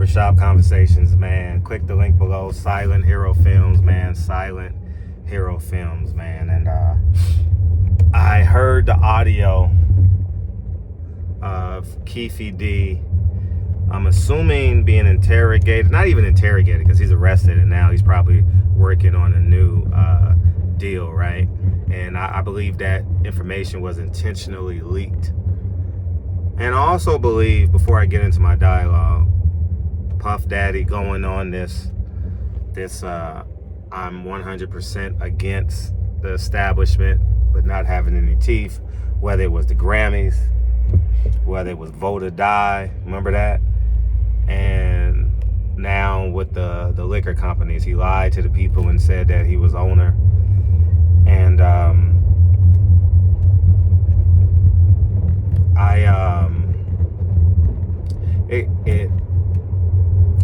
Barbershop Conversations, man. Click the link below. Silent Hero Films, man. Silent Hero Films, man. And I heard the audio of Keefe D. I'm assuming being interrogated. Not even interrogated, because he's arrested and now he's probably working on a new deal, right? And I believe that information was intentionally leaked. And I also believe, before I get into my dialogue, Puff Daddy going on this I'm 100% against the establishment, but not having any teeth, whether it was the Grammys, whether it was Vote or Die, remember that? And now with the liquor companies, he lied to the people and said that he was owner. And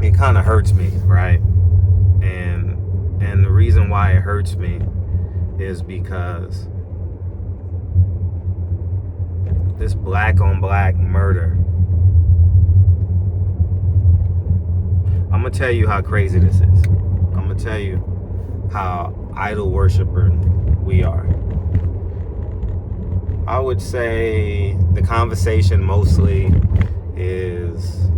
it kind of hurts me, right? And the reason why it hurts me is because this black on black murder. I'm gonna tell you how crazy this is. I'm gonna tell you how idol worshiper we are. I would say the conversation mostly is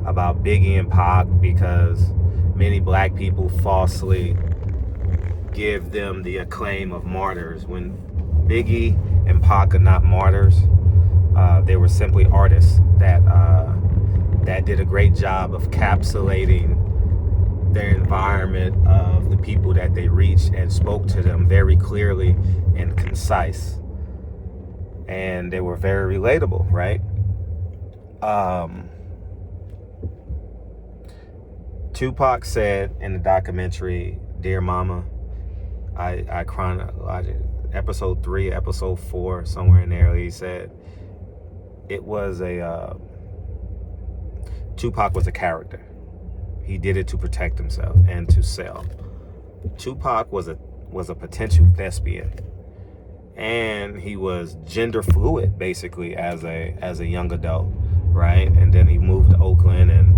about Biggie and Pac, because many black people falsely give them the acclaim of martyrs when Biggie and Pac are not martyrs. They were simply artists that did a great job of encapsulating their environment of the people that they reached and spoke to them very clearly and concise. And they were very relatable, right? Tupac said in the documentary Dear Mama, I chronologically, episode 3, episode 4, somewhere in there, he said it was Tupac was a character. He did it to protect himself and to sell. Tupac was a potential thespian, and he was gender fluid basically as a young adult, right? And then he moved to Oakland and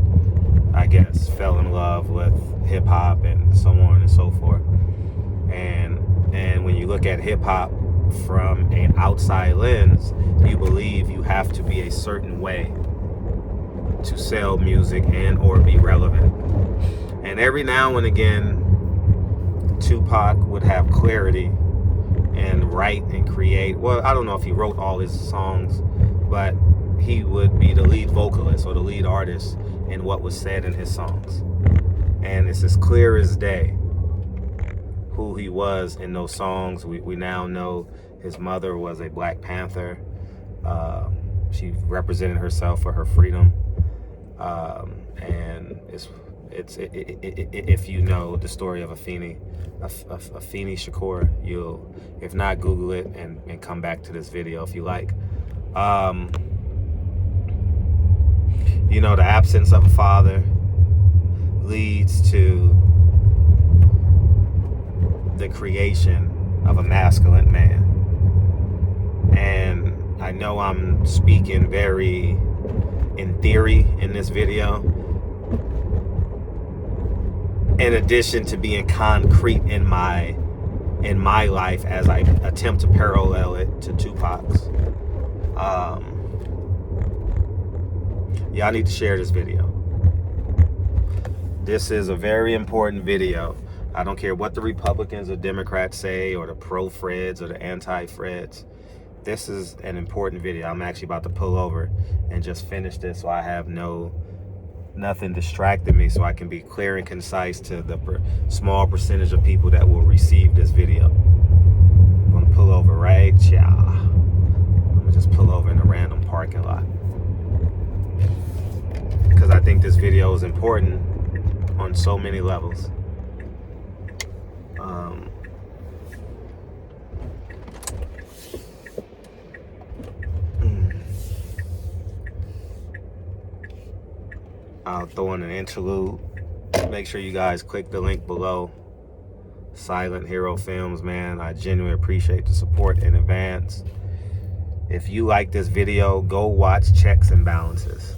I guess fell in love with hip hop and so on and so forth. And when you look at hip hop from an outside lens, you believe you have to be a certain way to sell music and or be relevant. And every now and again, Tupac would have clarity and write and create. Well, I don't know if he wrote all his songs, but he would be the lead vocalist or the lead artist in what was said in his songs. And it's as clear as day who he was in those songs. We now know his mother was a Black Panther. She represented herself for her freedom. And it's if you know the story of Afeni Shakur, you'll, if not, Google it and come back to this video if you like. You know, the absence of a father leads to the creation of a masculine man. And I know I'm speaking very in theory in this video, in addition to being concrete in my life as I attempt to parallel it to Tupac's. Y'all need to share this video. This is a very important video. I don't care what the Republicans or Democrats say, or the pro-Freds or the anti-Freds. This is an important video. I'm actually about to pull over and just finish this so I have nothing distracting me, so I can be clear and concise to the small percentage of people that will receive this video. I'm gonna pull over right here. I'm gonna just pull over in a random parking lot, because I think this video is important on so many levels. I'll throw in an interlude. Make sure you guys click the link below. Silent Hero Films, man. I genuinely appreciate the support in advance. If you like this video, go watch Checks and Balances.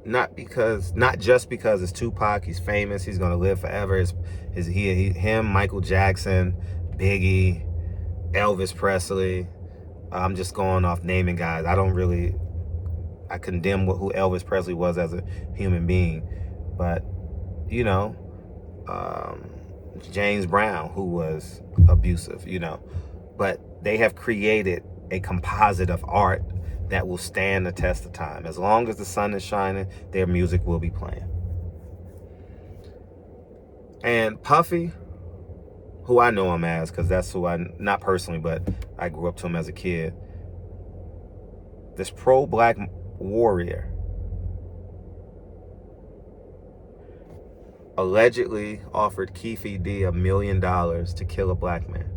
not just because it's Tupac, he's famous, he's gonna live forever. Him, Michael Jackson, Biggie, Elvis Presley. I'm just going off naming guys. I condemn who Elvis Presley was as a human being, but you know, James Brown, who was abusive, you know, but they have created a composite of art that will stand the test of time. As long as the sun is shining, their music will be playing. And Puffy, who I know him as, because that's who not personally, but I grew up to him as a kid. This pro-black warrior allegedly offered Keefe D $1 million to kill a black man.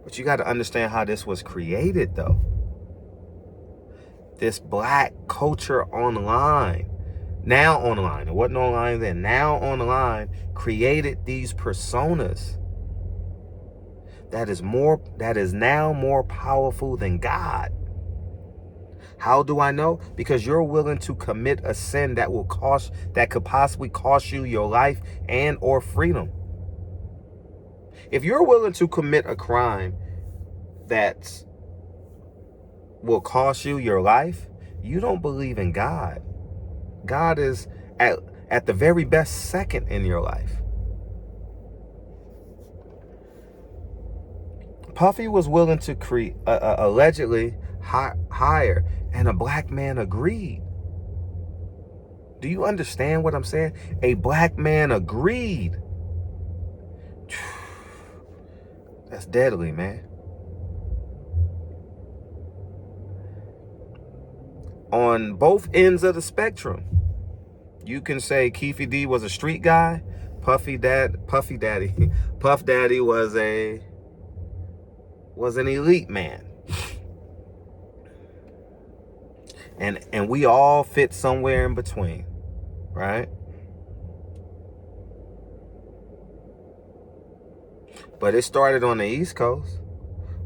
But you got to understand how this was created, though. This black culture online, now online, it wasn't online then, now online, created these personas that is now more powerful than God. How do I know? Because you're willing to commit a sin that could possibly cost you your life and or freedom. If you're willing to commit a crime that will cost you your life, you don't believe in God. God is at the very best second in your life. Puffy was willing to allegedly hire, and a black man agreed. Do you understand what I'm saying? A black man agreed. That's deadly, man. On both ends of the spectrum, you can say Keefe D was a street guy. Puff Daddy was an elite man. And we all fit somewhere in between, right? But it started on the East Coast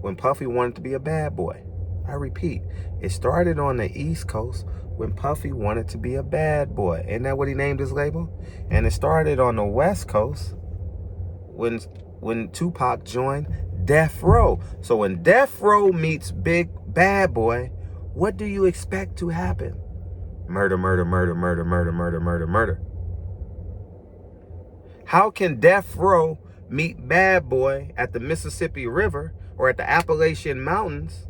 when Puffy wanted to be a bad boy. I repeat, it started on the East Coast when Puffy wanted to be a bad boy. Isn't that what he named his label? And it started on the West Coast when Tupac joined Death Row. So when Death Row meets Big Bad Boy, what do you expect to happen? Murder, murder, murder, murder, murder, murder, murder, murder. How can Death Row meet Bad Boy at the Mississippi River or at the Appalachian Mountains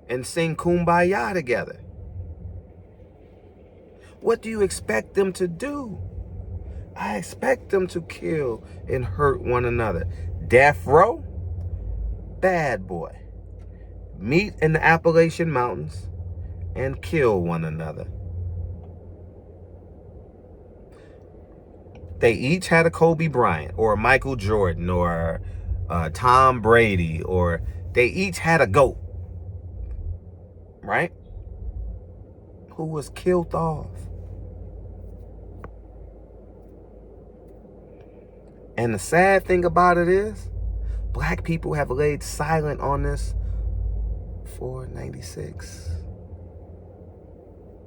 and sing Kumbaya together? What do you expect them to do? I expect them to kill and hurt one another. Death Row, Bad Boy, meet in the Appalachian Mountains and kill one another. They each had a Kobe Bryant or a Michael Jordan or Tom Brady, or they each had a GOAT, right? Who was killed off. And the sad thing about it is, black people have laid silent on this for 96,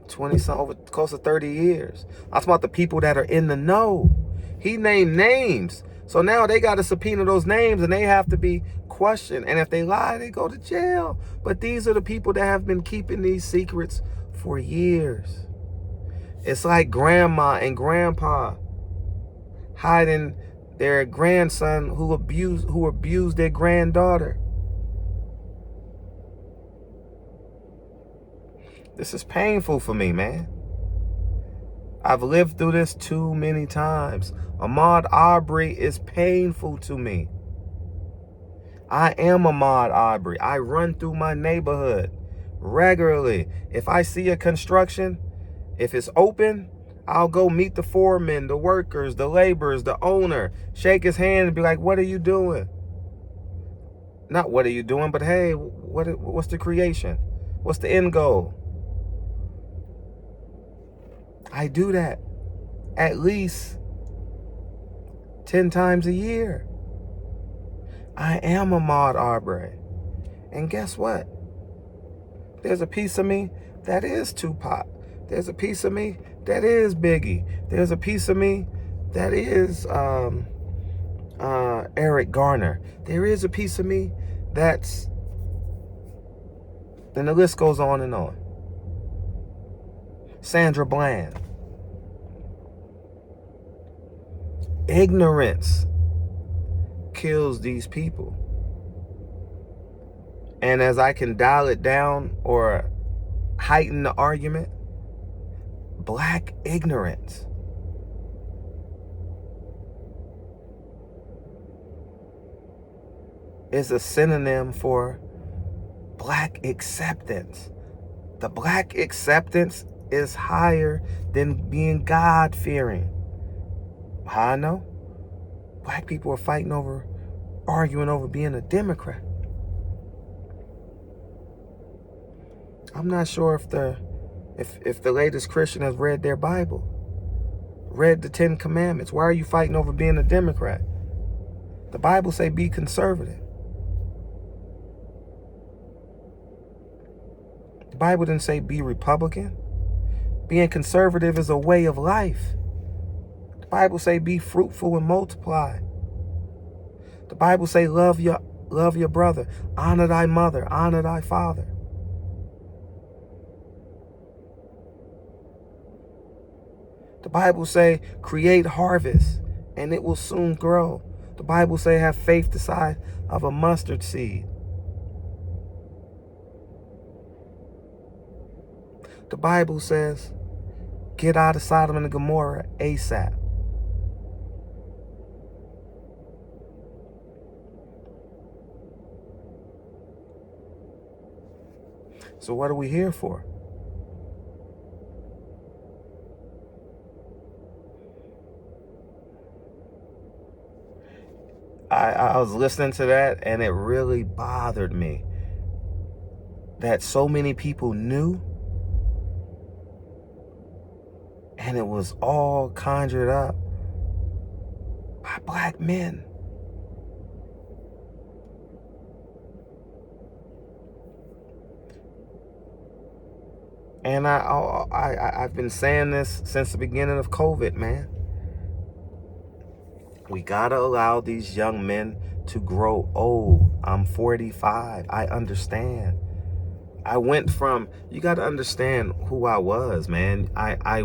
20-something, over close to 30 years. I'm talking about the people that are in the know. He named names. So now they got to subpoena those names and they have to be questioned. And if they lie, they go to jail. But these are the people that have been keeping these secrets for years. It's like grandma and grandpa hiding their grandson who abused their granddaughter. This is painful for me, man. I've lived through this too many times. Ahmaud Arbery is painful to me. I am Ahmaud Arbery. I run through my neighborhood regularly. If I see a construction, if it's open, I'll go meet the foreman, the workers, the laborers, the owner, shake his hand and be like, what are you doing? Not what are you doing, but hey, what's the creation? What's the end goal? I do that at least 10 times a year. I am Ahmaud Arbery. And guess what? There's a piece of me that is Tupac. There's a piece of me that is Biggie. There's a piece of me that is Eric Garner. There is a piece of me that's... Then the list goes on and on. Sandra Bland. Ignorance kills these people. And as I can dial it down or heighten the argument, black ignorance. Is a synonym for black acceptance. The black acceptance is higher than being God-fearing. How I know? Black people are fighting over, arguing over being a Democrat. I'm not sure if the latest Christian has read their Bible, read the 10 Commandments. Why are you fighting over being a Democrat? The Bible say be conservative. The Bible didn't say be Republican. Being conservative is a way of life. The Bible say be fruitful and multiply. The Bible say love your brother, honor thy mother, honor thy father. The Bible say create harvest and it will soon grow. The Bible say have faith the size of a mustard seed. The Bible says get out of Sodom and Gomorrah ASAP. So what are we here for? I was listening to that and it really bothered me that so many people knew and it was all conjured up by black men. And I've been saying this since the beginning of COVID, man. We gotta allow these young men to grow old. I'm 45. I understand. I went from, you gotta understand who I was, man. I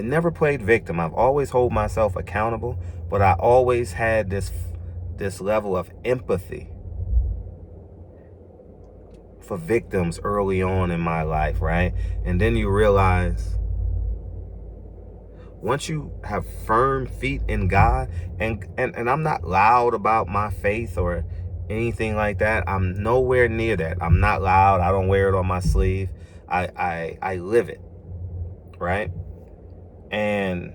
never played victim. I've always held myself accountable, but I always had this level of empathy for victims early on in my life, right? And then you realize once you have firm feet in God, and I'm not loud about my faith or anything like that. I'm nowhere near that. I'm not loud. I don't wear it on my sleeve. I live it, right? And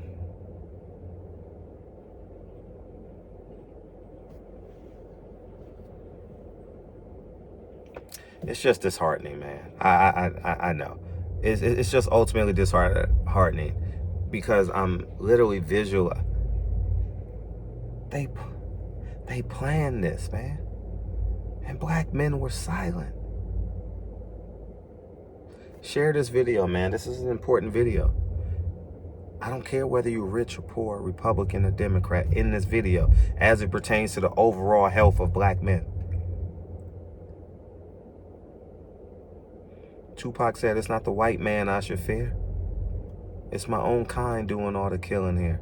it's just disheartening, man. I know. It's just ultimately disheartening because I'm literally visual. They planned this, man. And black men were silent. Share this video, man. This is an important video. I don't care whether you're rich or poor, Republican or Democrat in this video as it pertains to the overall health of black men. Tupac said, it's not the white man I should fear. It's my own kind doing all the killing here.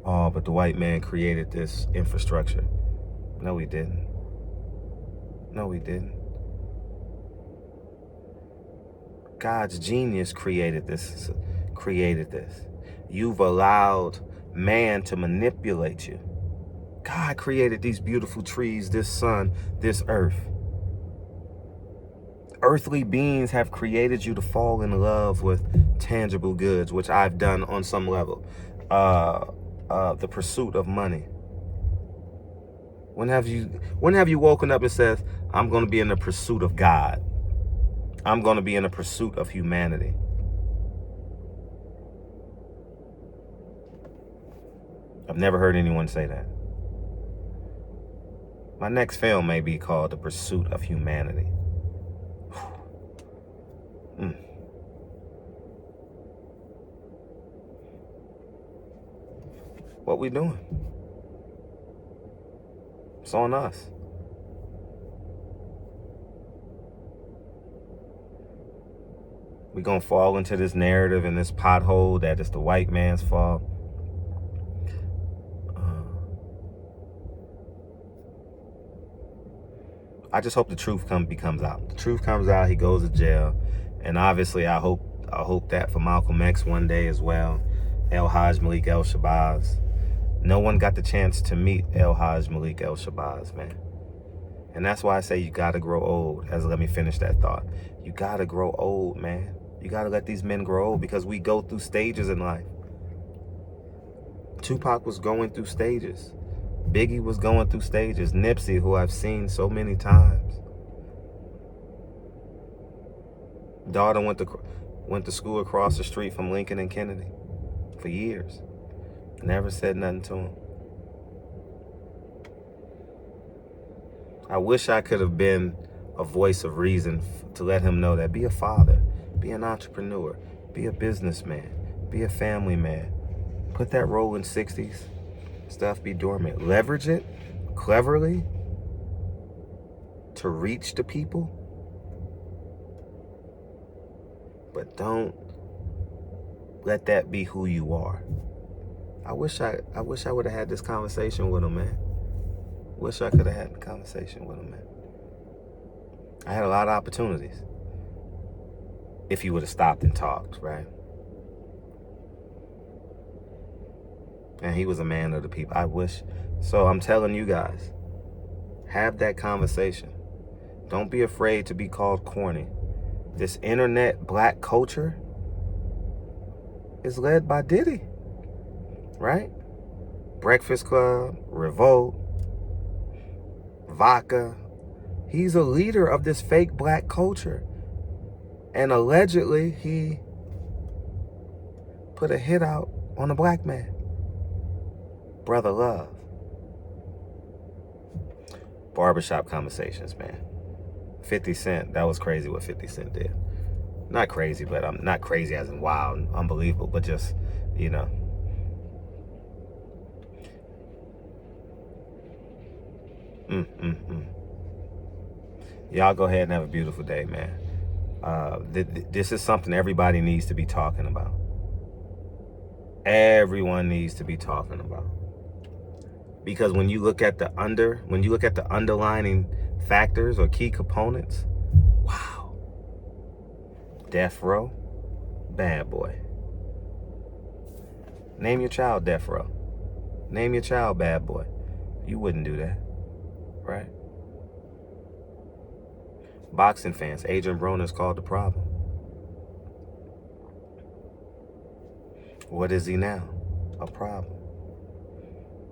Oh, but the white man created this infrastructure. No, he didn't. No, he didn't. God's genius created this. You've allowed man to manipulate you. God created these beautiful trees, this sun, this earth. Earthly beings have created you to fall in love with tangible goods, which I've done on some level. The pursuit of money. When have you woken up and said, I'm going to be in the pursuit of God? I'm going to be in the pursuit of humanity. I've never heard anyone say that. My next film may be called The Pursuit of Humanity. What we doing? It's on us. We gonna fall into this narrative and this pothole that it's the white man's fault. I just hope the truth comes out. The truth comes out. He goes to jail, and obviously, I hope that for Malcolm X one day as well. El Haj Malik El Shabazz. No one got the chance to meet El Haj Malik El Shabazz, man. And that's why I say you gotta grow old. Let me finish that thought. You gotta grow old, man. You gotta let these men grow old, because we go through stages in life. Tupac was going through stages. Biggie was going through stages. Nipsey, who I've seen so many times. Daughter went to school across the street from Lincoln and Kennedy for years. Never said nothing to him. I wish I could have been a voice of reason to let him know that be a father, be an entrepreneur, be a businessman, be a family man. Put that rolling 60s stuff be dormant. Leverage it cleverly to reach the people. But don't let that be who you are. I wish I would have had this conversation with him, man. Wish I could have had the conversation with him, man. I had a lot of opportunities. If he would have stopped and talked, right? And he was a man of the people. I wish. So I'm telling you guys, have that conversation. Don't be afraid to be called corny. This internet black culture is led by Diddy, right? Breakfast Club, Revolt, Vodka. He's a leader of this fake black culture. And allegedly, he put a hit out on a black man. Brother love. Barbershop conversations, man. 50 Cent, that was crazy what 50 Cent did. Not crazy, but I'm not crazy as in wild, unbelievable, but just, you know. Y'all go ahead and have a beautiful day, man. This is something everybody needs to be talking about. Everyone needs to be talking about. Because when you look at the underlining factors or key components, wow. Death Row, bad boy. Name your child Death Row. Name your child bad boy. You wouldn't do that, right? Boxing fans, Adrian Broner's called the problem. What is he now? A problem.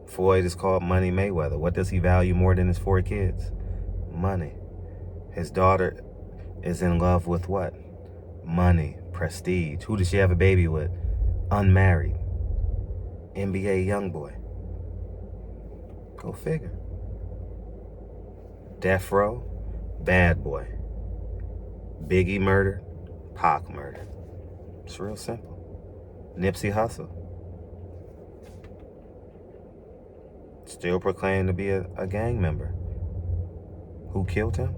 Floyd is called Money Mayweather. What does he value more than his 4 kids? Money. His daughter is in love with what? Money, prestige. Who does she have a baby with? Unmarried. NBA YoungBoy. Go figure. Death Row, bad boy. Biggie murdered, Pac murdered. It's real simple. Nipsey Hussle. Still proclaimed to be a gang member. Who killed him?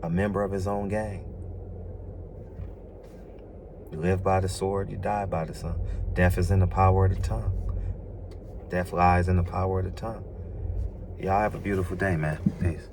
A member of his own gang. You live by the sword, you die by the sun. Death is in the power of the tongue. Death lies in the power of the tongue. Y'all have a beautiful day, man. Peace.